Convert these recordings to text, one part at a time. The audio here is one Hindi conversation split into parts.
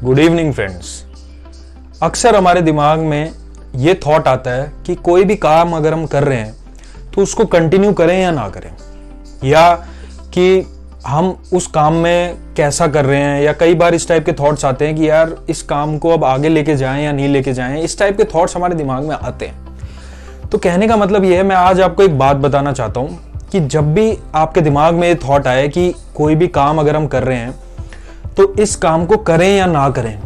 Good evening friends. अक्सर हमारे दिमाग में ये थॉट आता है कि कोई भी काम अगर हम कर रहे हैं तो उसको कंटिन्यू करें या ना करें, या कि हम उस काम में कैसा कर रहे हैं, या कई बार इस टाइप के थॉट्स आते हैं कि यार इस काम को अब आगे लेके जाएं या नहीं लेके जाएं। इस टाइप के थॉट्स हमारे दिमाग में आते हैं। तो कहने का मतलब ये है, मैं आज आपको एक बात बताना चाहता हूँ कि जब भी आपके दिमाग में ये थॉट आए कि कोई भी काम अगर हम कर रहे हैं तो इस काम को करें या ना करें,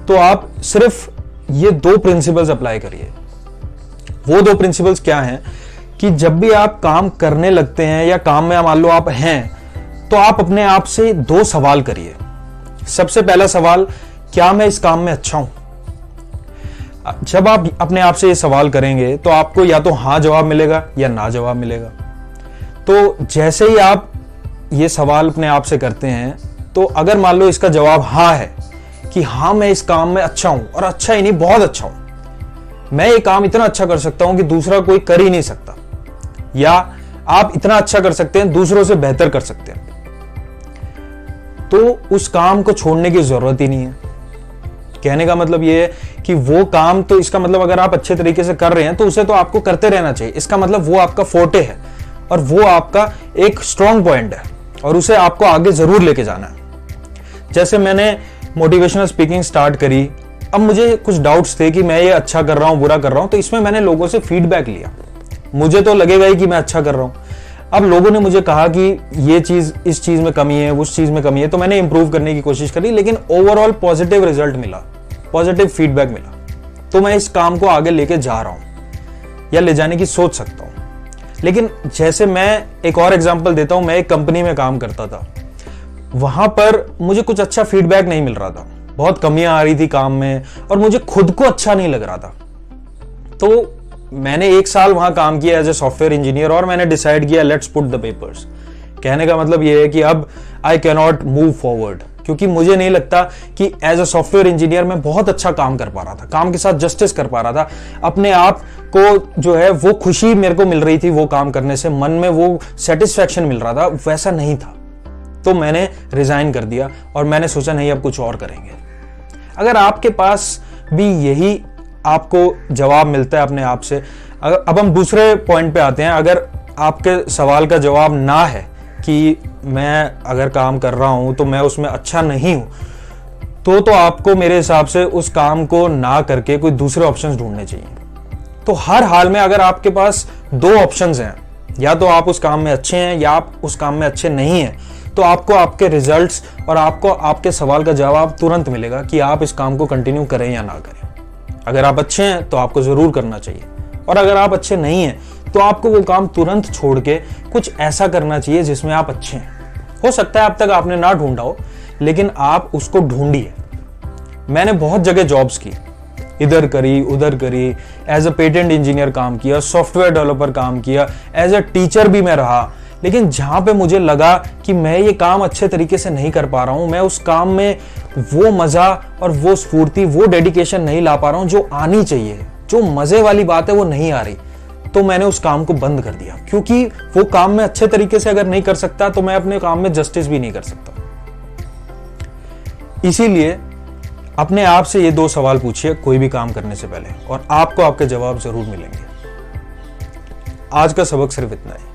तो आप सिर्फ ये दो प्रिंसिपल्स अप्लाई करिए। वो दो प्रिंसिपल्स क्या हैं कि जब भी आप काम करने लगते हैं या काम में मान लो आप हैं, तो आप अपने आप से दो सवाल करिए। सबसे पहला सवाल, क्या मैं इस काम में अच्छा हूं? जब आप अपने आप से ये सवाल करेंगे तो आपको या तो हाँ जवाब मिलेगा या ना जवाब मिलेगा। तो जैसे ही आप ये सवाल अपने आप से करते हैं, तो अगर मान लो इसका जवाब हाँ है कि हाँ मैं इस काम में अच्छा हूं, और अच्छा ही नहीं बहुत अच्छा हूं, मैं ये काम इतना अच्छा कर सकता हूं कि दूसरा कोई कर ही नहीं सकता, या आप इतना अच्छा कर सकते हैं दूसरों से बेहतर कर सकते हैं, तो उस काम को छोड़ने की जरूरत ही नहीं है। कहने का मतलब ये है कि वो काम, तो इसका मतलब अगर आप अच्छे तरीके से कर रहे हैं तो उसे तो आपको करते रहना चाहिए। इसका मतलब वो आपका फोर्टे है और वो आपका एक स्ट्रॉन्ग पॉइंट है और उसे आपको आगे जरूर लेके जाना है। जैसे मैंने मोटिवेशनल स्पीकिंग स्टार्ट करी, अब मुझे कुछ डाउट्स थे कि मैं ये अच्छा कर रहा हूं बुरा कर रहा हूं, तो इसमें मैंने लोगों से फीडबैक लिया। मुझे तो लगेगा ही कि मैं अच्छा कर रहा हूं। अब लोगों ने मुझे कहा कि ये चीज, इस चीज में कमी है, उस चीज में कमी है, तो मैंने इंप्रूव करने की कोशिश करी, लेकिन ओवरऑल पॉजिटिव रिजल्ट मिला, पॉजिटिव फीडबैक मिला। तो मैं इस काम को आगे लेके जा रहा हूं या ले जाने की सोच सकता हूं। लेकिन जैसे मैं एक और एग्जांपल देता हूं, मैं एक कंपनी में काम करता था, वहां पर मुझे कुछ अच्छा फीडबैक नहीं मिल रहा था, बहुत कमियां आ रही थी काम में और मुझे खुद को अच्छा नहीं लग रहा था। तो मैंने 1 साल वहां काम किया एज ए सॉफ्टवेयर इंजीनियर और मैंने डिसाइड किया लेट्स पुट द पेपर्स। कहने का मतलब यह है कि अब I can not move forward, क्योंकि मुझे नहीं लगता कि एज अ सॉफ्टवेयर इंजीनियर मैं बहुत अच्छा काम कर पा रहा था, काम के साथ जस्टिस कर पा रहा था, अपने आप को जो है वो खुशी मेरे को मिल रही थी वो काम करने से, मन में वो सेटिस्फैक्शन मिल रहा था, वैसा नहीं था। तो मैंने रिजाइन कर दिया और मैंने सोचा नहीं अब कुछ और करेंगे। अगर आपके पास भी यही आपको जवाब मिलता है अपने आप से, अब हम दूसरे पॉइंट पे आते हैं। अगर आपके सवाल का जवाब ना है कि मैं अगर काम कर रहा हूं तो मैं उसमें अच्छा नहीं हूं, तो आपको मेरे हिसाब से उस काम को ना करके कोई दूसरे ऑप्शंस ढूंढने चाहिए। तो हर हाल में अगर आपके पास 2 ऑप्शंस हैं, या तो आप उस काम में अच्छे हैं या आप उस काम में अच्छे नहीं हैं, तो आपको आपके रिजल्ट्स और आपको आपके सवाल का जवाब तुरंत मिलेगा कि आप इस काम को कंटिन्यू करें या ना करें। अगर आप अच्छे हैं तो आपको जरूर करना चाहिए, और अगर आप अच्छे नहीं हैं तो आपको वो काम तुरंत छोड़ के कुछ ऐसा करना चाहिए जिसमें आप अच्छे हैं। हो सकता है अब तक आपने ना ढूंढा हो, लेकिन आप उसको ढूंढिए। मैंने बहुत जगह जॉब्स की, इधर करी उधर करी, एज अ पेटेंट इंजीनियर काम किया, सॉफ्टवेयर डेवलपर काम किया, एज अ टीचर भी मैं रहा, लेकिन जहां पे मुझे लगा कि मैं ये काम अच्छे तरीके से नहीं कर पा रहा हूं, मैं उस काम में वो मजा और वो स्फूर्ति, वो डेडिकेशन नहीं ला पा रहा हूं जो आनी चाहिए, जो मजे वाली बात है वो नहीं आ रही, तो मैंने उस काम को बंद कर दिया। क्योंकि वो काम मैं अच्छे तरीके से अगर नहीं कर सकता तो मैं अपने काम में जस्टिस भी नहीं कर सकता। इसीलिए अपने आप से ये 2 सवाल पूछिए कोई भी काम करने से पहले, और आपको आपके जवाब जरूर मिलेंगे। आज का सबक सिर्फ इतना है।